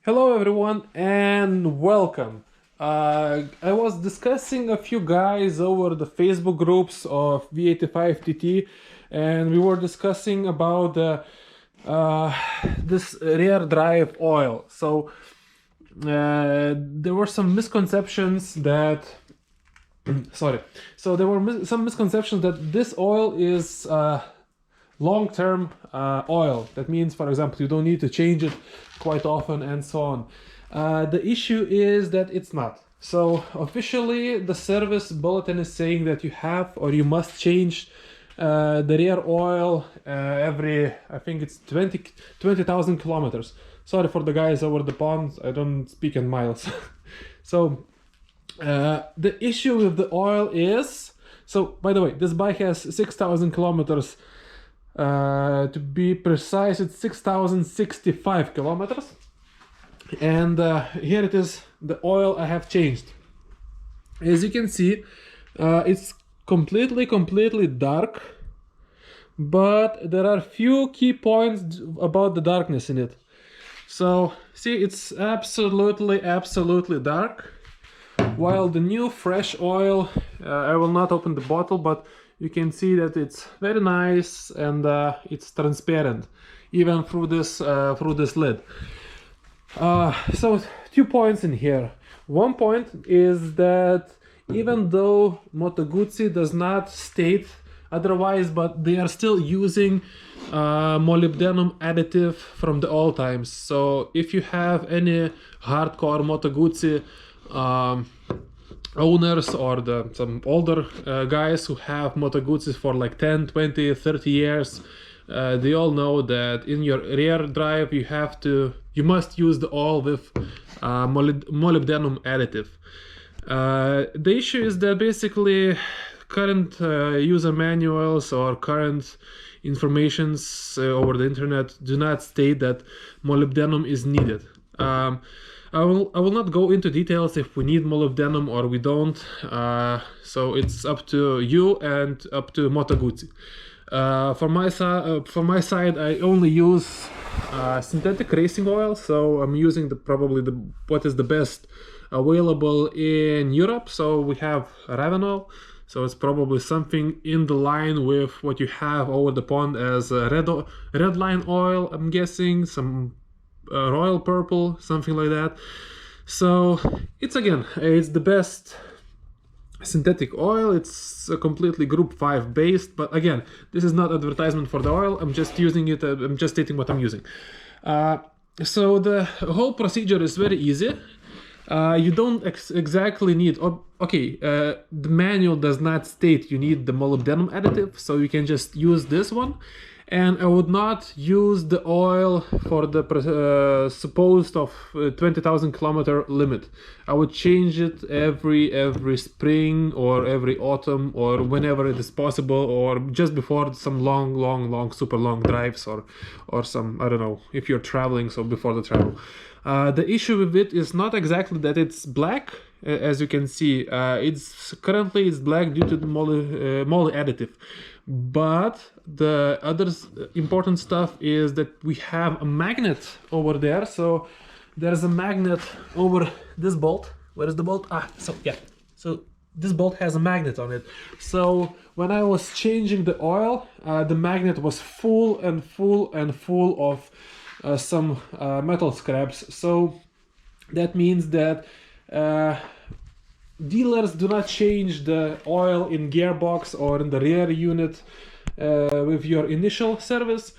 Hello everyone and welcome. I was discussing a few guys over the Facebook groups of V85TT, and we were discussing about this rear drive oil. So there were some misconceptions that sorry. So there were some misconceptions that this oil is long-term oil. That means, for example, you don't need to change it quite often and so on. The issue is that it's not. So officially the service bulletin is saying that you have or you must change the rear oil every, I think it's 20,000 kilometers. Sorry for the guys over the pond, I don't speak in miles. So the issue with the oil is, so by the way, this bike has 6,000 kilometers. To be precise, it's 6,065 kilometers. And here it is, the oil I have changed. As you can see, it's completely dark, but there are few key points about the darkness in it. So see, it's absolutely dark, while the new fresh oil, I will not open the bottle, but you can see that it's very nice and it's transparent even through this lid. So 2 points in here. One point is that even though Moto Guzzi does not state otherwise, but they are still using molybdenum additive from the old times. So if you have any hardcore Moto Guzzi owners or some older guys who have Moto Guzzis for like 10, 20, 30 years, they all know that in your rear drive you must use the oil with molybdenum additive. The issue is that basically current user manuals or current informations over the internet do not state that molybdenum is needed. I will not go into details if we need molybdenum or we don't, so it's up to you and up to Moto Guzzi. For my side, I only use synthetic racing oil, so I'm using what is the best available in Europe. So we have Ravenol, so it's probably something in the line with what you have over the pond as red line oil, I'm guessing, some royal purple, something like that. So it's the best synthetic oil. It's completely group 5 based, but again, this is not advertisement for the oil. I'm just using it, I'm just stating what I'm using. So the whole procedure is very easy. You don't exactly need, the manual does not state you need the molybdenum additive, so you can just use this one. And I would not use the oil for the supposed of 20,000 kilometer limit. I would change it every spring or every autumn or whenever it is possible, or just before some long, super long drives, or some, I don't know, if you're traveling, so before the travel. The issue with it is not exactly that it's black. As you can see, it's black due to the Moly additive. But the other important stuff is that we have a magnet over there. So there's a magnet over this bolt. Where is the bolt? So this bolt has a magnet on it. So when I was changing the oil, the magnet was full of some metal scraps. So that means that dealers do not change the oil in gearbox or in the rear unit with your initial service,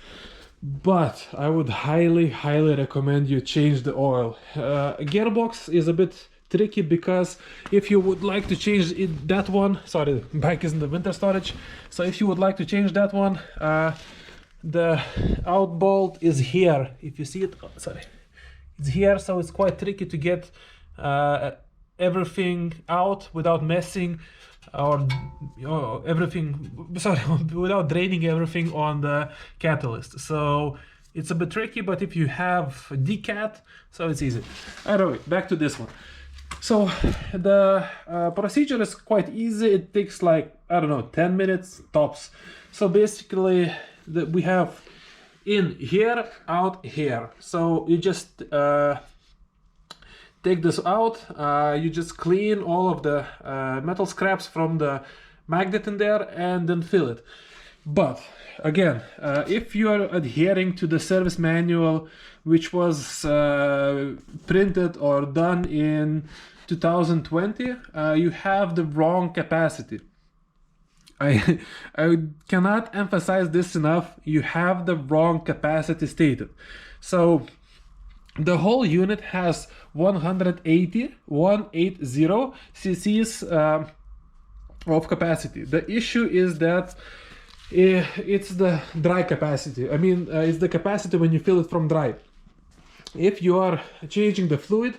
but I would highly recommend you change the oil. Gearbox is a bit tricky because if you would like to change that one, sorry, the bike is in the winter storage, so if you would like to change that one, the out bolt is here. If you see it, it's here, so it's quite tricky to get everything out without messing or without draining everything on the catalyst. So it's a bit tricky, but if you have a decat, so it's easy. Anyway, back to this one. So the procedure is quite easy. It takes like, I don't know, 10 minutes tops. So basically we have in here, out here. So you just take this out. You just clean all of the metal scraps from the magnet in there and then fill it. But again, if you are adhering to the service manual, which was printed or done in 2020, you have the wrong capacity. I cannot emphasize this enough. You have the wrong capacity stated. So the whole unit has 180 cc's of capacity. The issue is that it's the dry capacity. I mean, it's the capacity when you fill it from dry. If you are changing the fluid,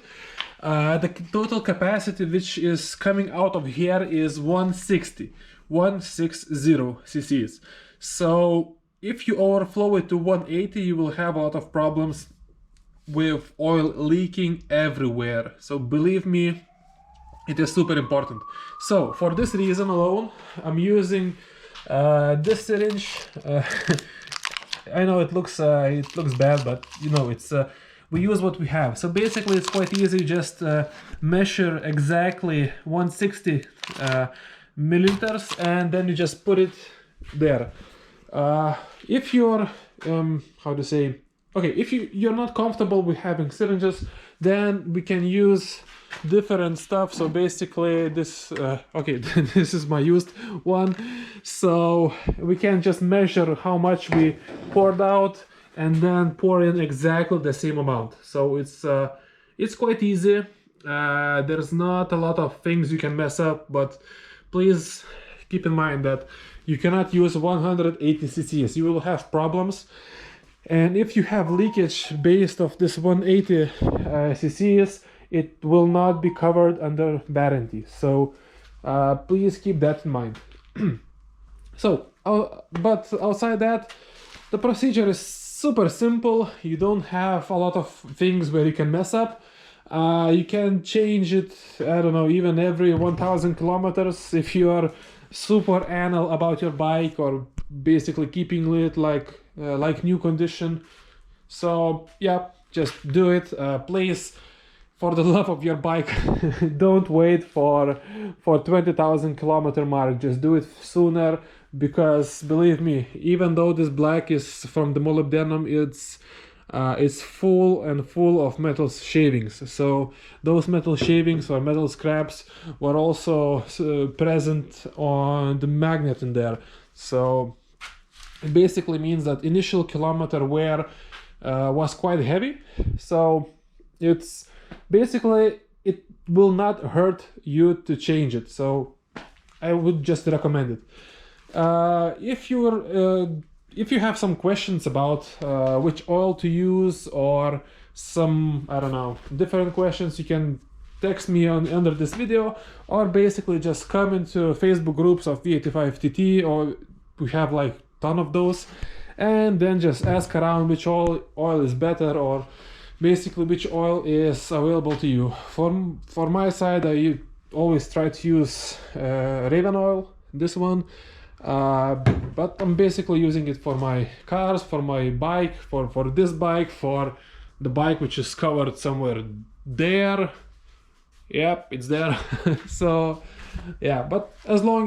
the total capacity which is coming out of here is 160 cc's. So if you overflow it to 180, you will have a lot of problems with oil leaking everywhere. So believe me, it is super important. So for this reason alone, I'm using this syringe. I know it looks bad, but you know, it's we use what we have. So basically it's quite easy. Just measure exactly 160 milliliters and then you just put it there. If you're how to say, okay, if you're not comfortable with having syringes, then we can use different stuff. So basically this okay, this is my used one, so we can just measure how much we poured out and then pour in exactly the same amount. So it's quite easy. There's not a lot of things you can mess up, but please keep in mind that you cannot use 180 cc's. You will have problems. And if you have leakage based off this 180 cc's, it will not be covered under warranty. So please keep that in mind. So, but outside that, the procedure is super simple. You don't have a lot of things where you can mess up. You can change it, I don't know, even every 1000 kilometers if you are super anal about your bike, or basically keeping it like new condition. So yeah, just do it. Please, for the love of your bike, don't wait for 20,000 kilometer mark. Just do it sooner, because believe me, even though this black is from the molybdenum, it's full of metal shavings. So those metal shavings or metal scraps were also present on the magnet in there. So it basically means that initial kilometer wear was quite heavy. So it's basically, it will not hurt you to change it. So I would just recommend it. If you have some questions about which oil to use, or some, I don't know, different questions, you can text me under this video, or basically just come into Facebook groups of V85TT, or we have like ton of those, and then just ask around which oil is better, or basically which oil is available to you. For my side, I always try to use Raven oil, this one. But I'm basically using it for my cars, for my bike, for this bike, for the bike which is covered somewhere there. Yep, it's there. So yeah, but as long